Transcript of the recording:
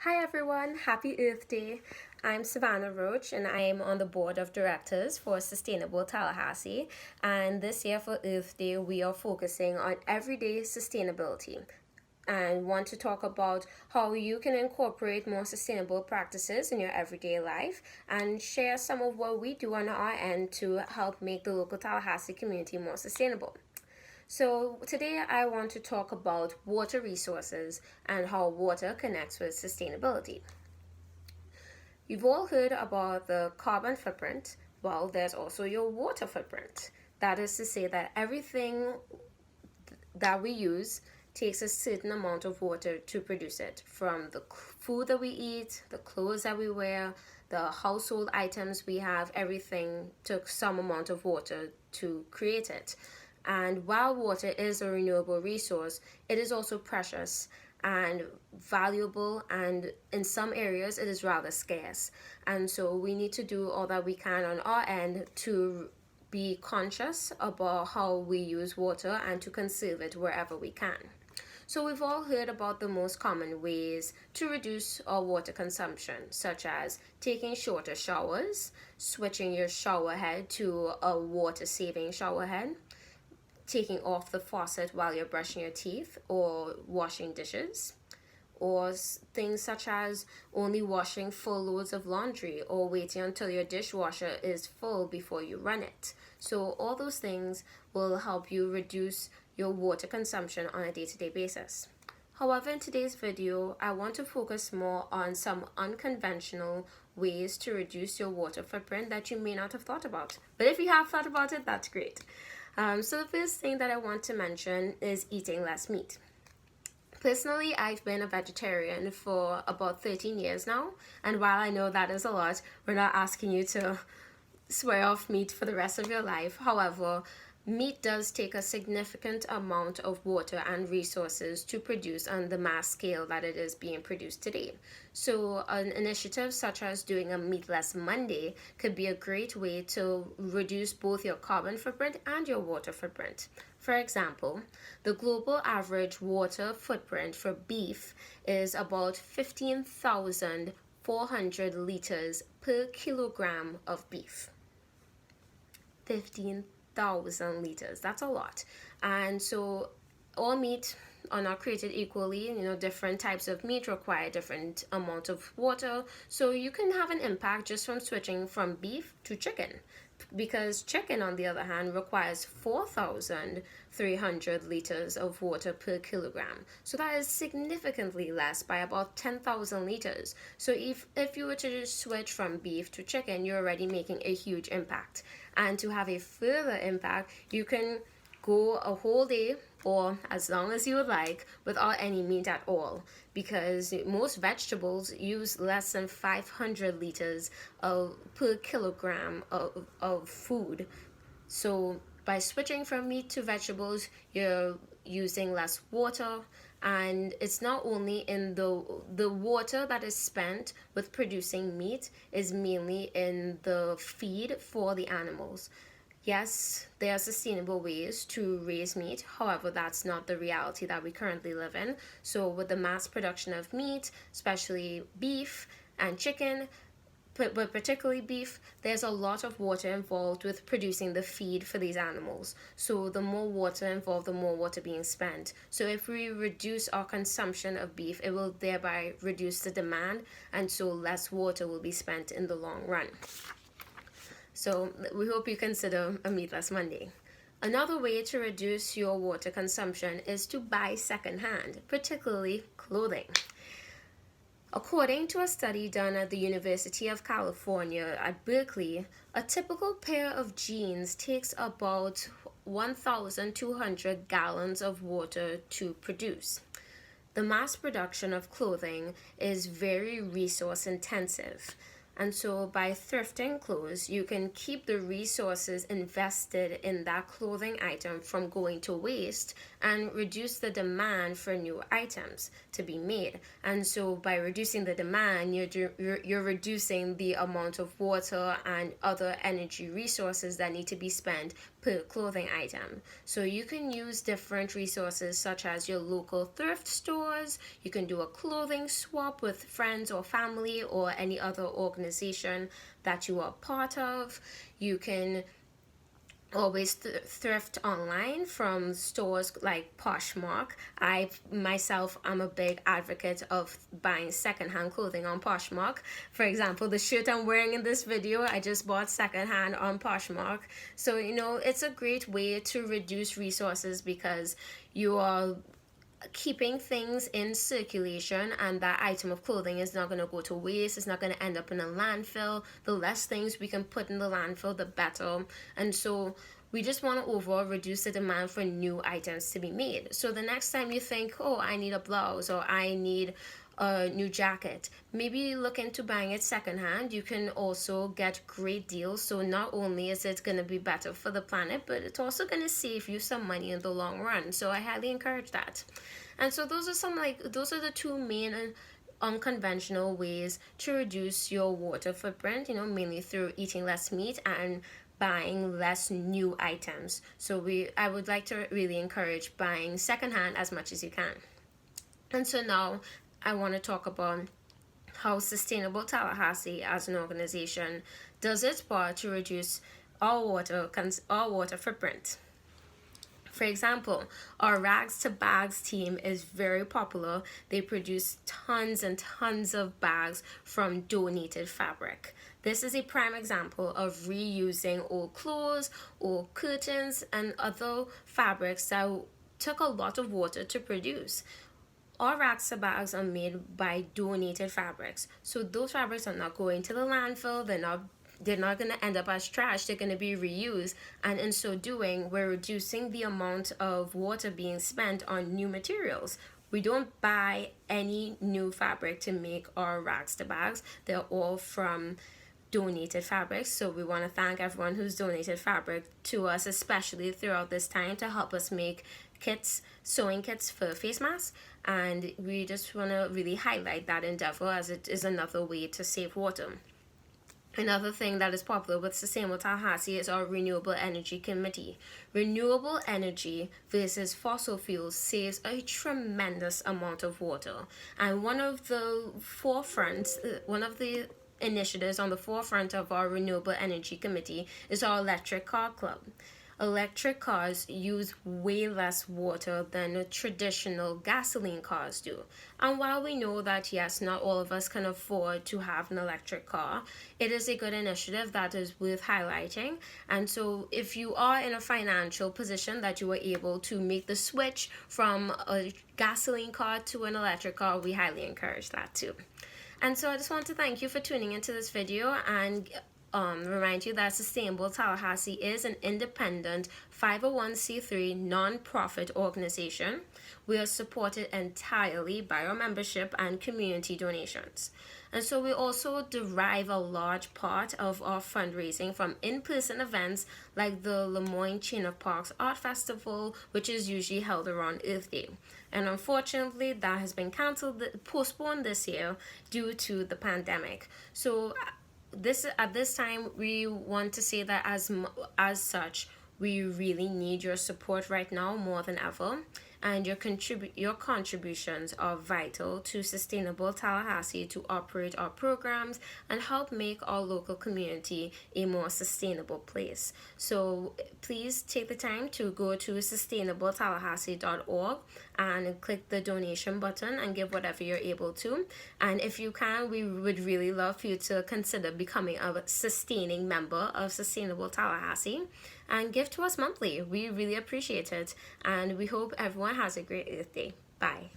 Hi everyone, happy Earth Day. I'm Savana Roach and I am on the board of directors for Sustainable Tallahassee. And this year for Earth Day, we are focusing on everyday sustainability and want to talk about how you can incorporate more sustainable practices in your everyday life and share some of what we do on our end to help make the local Tallahassee community more sustainable. So, today I want to talk about water resources and how water connects with sustainability. You've all heard about the carbon footprint. Well, there's also your water footprint. That is to say, that everything that we use takes a certain amount of water to produce it, from the food that we eat, the clothes that we wear, the household items we have. Everything took some amount of water to create it. And while water is a renewable resource, it is also precious and valuable, and in some areas it is rather scarce. And so we need to do all that we can on our end to be conscious about how we use water and to conserve it wherever we can. So we've all heard about the most common ways to reduce our water consumption, such as taking shorter showers, switching your shower head to a water-saving shower head, taking off the faucet while you're brushing your teeth or washing dishes, or things such as only washing full loads of laundry or waiting until your dishwasher is full before you run it. So all those things will help you reduce your water consumption on a day-to-day basis. However, in today's video, I want to focus more on some unconventional ways to reduce your water footprint that you may not have thought about. But if you have thought about it, that's great. So the first thing that I want to mention is eating less meat. Personally, I've been a vegetarian for about 13 years now, and while I know that is a lot, we're not asking you to swear off meat for the rest of your life. However, meat does take a significant amount of water and resources to produce on the mass scale that it is being produced today. So an initiative such as doing a Meatless Monday could be a great way to reduce both your carbon footprint and your water footprint. For example, the global average water footprint for beef is about 15,400 liters per kilogram of beef. 15,000 liters. That's a lot. And so all meat are not created equally. Different types of meat require different amount of water. So you can have an impact just from switching from beef to chicken. Because chicken, on the other hand, requires 4,300 liters of water per kilogram. So that is significantly less, by about 10,000 liters. So if you were to just switch from beef to chicken, you're already making a huge impact. And to have a further impact, you can go a whole day or as long as you would like without any meat at all, because most vegetables use less than 500 liters per kilogram of food. So by switching from meat to vegetables, you're using less water, and it's not only in the water that is spent with producing meat is mainly in the feed for the animals. Yes, there are sustainable ways to raise meat. However, that's not the reality that we currently live in. So with the mass production of meat, especially beef and chicken, but particularly beef, there's a lot of water involved with producing the feed for these animals. So the more water involved, the more water being spent. So if we reduce our consumption of beef, it will thereby reduce the demand, and so less water will be spent in the long run. So we hope you consider a Meatless Monday. Another way to reduce your water consumption is to buy secondhand, particularly clothing. According to a study done at the University of California at Berkeley, a typical pair of jeans takes about 1,200 gallons of water to produce. The mass production of clothing is very resource intensive. And so by thrifting clothes, you can keep the resources invested in that clothing item from going to waste and reduce the demand for new items to be made. And so by reducing the demand, you're reducing the amount of water and other energy resources that need to be spent per clothing item. So you can use different resources such as your local thrift stores. You can do a clothing swap with friends or family or any other organization that you are part of. You can always thrift online from stores like Poshmark. I myself am a big advocate of buying secondhand clothing on Poshmark. For example, the shirt I'm wearing in this video, I just bought secondhand on Poshmark. So, it's a great way to reduce resources because you are keeping things in circulation, and that item of clothing is not going to go to waste. It's not going to end up in a landfill. The less things we can put in the landfill, the better. And so we just want to overall reduce the demand for new items to be made. So the next time you think, oh, I need a blouse or I need a new jacket, maybe look into buying it secondhand. You can also get great deals. So not only is it going to be better for the planet, but it's also going to save you some money in the long run. So I highly encourage that. And so those are the two main unconventional ways to reduce your water footprint, mainly through eating less meat and buying less new items. So I would like to really encourage buying secondhand as much as you can. And so now I want to talk about how Sustainable Tallahassee as an organization does its part to reduce our water footprint. For example, our Rags to Bags team is very popular. They produce tons and tons of bags from donated fabric. This is a prime example of reusing old clothes, old curtains, and other fabrics that took a lot of water to produce. Our Rags to Bags are made by donated fabrics. So those fabrics are not going to the landfill. They're not going to end up as trash. They're going to be reused, and in so doing, we're reducing the amount of water being spent on new materials. We don't buy any new fabric to make our Rags to Bags. They're all from donated fabrics. So we want to thank everyone who's donated fabric to us, especially throughout this time, to help us make sewing kits for face masks. And we just want to really highlight that endeavor as it is another way to save water. Another thing that is popular with Sustainable Tallahassee is our Renewable Energy Committee. Renewable energy versus fossil fuels saves a tremendous amount of water. And one of the initiatives on the forefront of our Renewable Energy Committee is our Electric Car Club. Electric cars use way less water than traditional gasoline cars do. And while we know that, yes, not all of us can afford to have an electric car, it is a good initiative that is worth highlighting. And so if you are in a financial position that you are able to make the switch from a gasoline car to an electric car, we highly encourage that too. And so I just want to thank you for tuning into this video and remind you that Sustainable Tallahassee is an independent 501c3 non-profit organization. We are supported entirely by our membership and community donations. And so we also derive a large part of our fundraising from in-person events like the Lemoyne Chain of Parks Art Festival, which is usually held around Earth Day. And unfortunately, that has been postponed this year due to the pandemic. So at this time, we want to say that as such, we really need your support right now more than ever, and your contributions are vital to Sustainable Tallahassee to operate our programs and help make our local community a more sustainable place. So please take the time to go to sustainabletallahassee.org and click the donation button and give whatever you're able to. And if you can, we would really love for you to consider becoming a sustaining member of Sustainable Tallahassee and give to us monthly. We really appreciate it, and we hope everyone has a great Earth Day. Bye.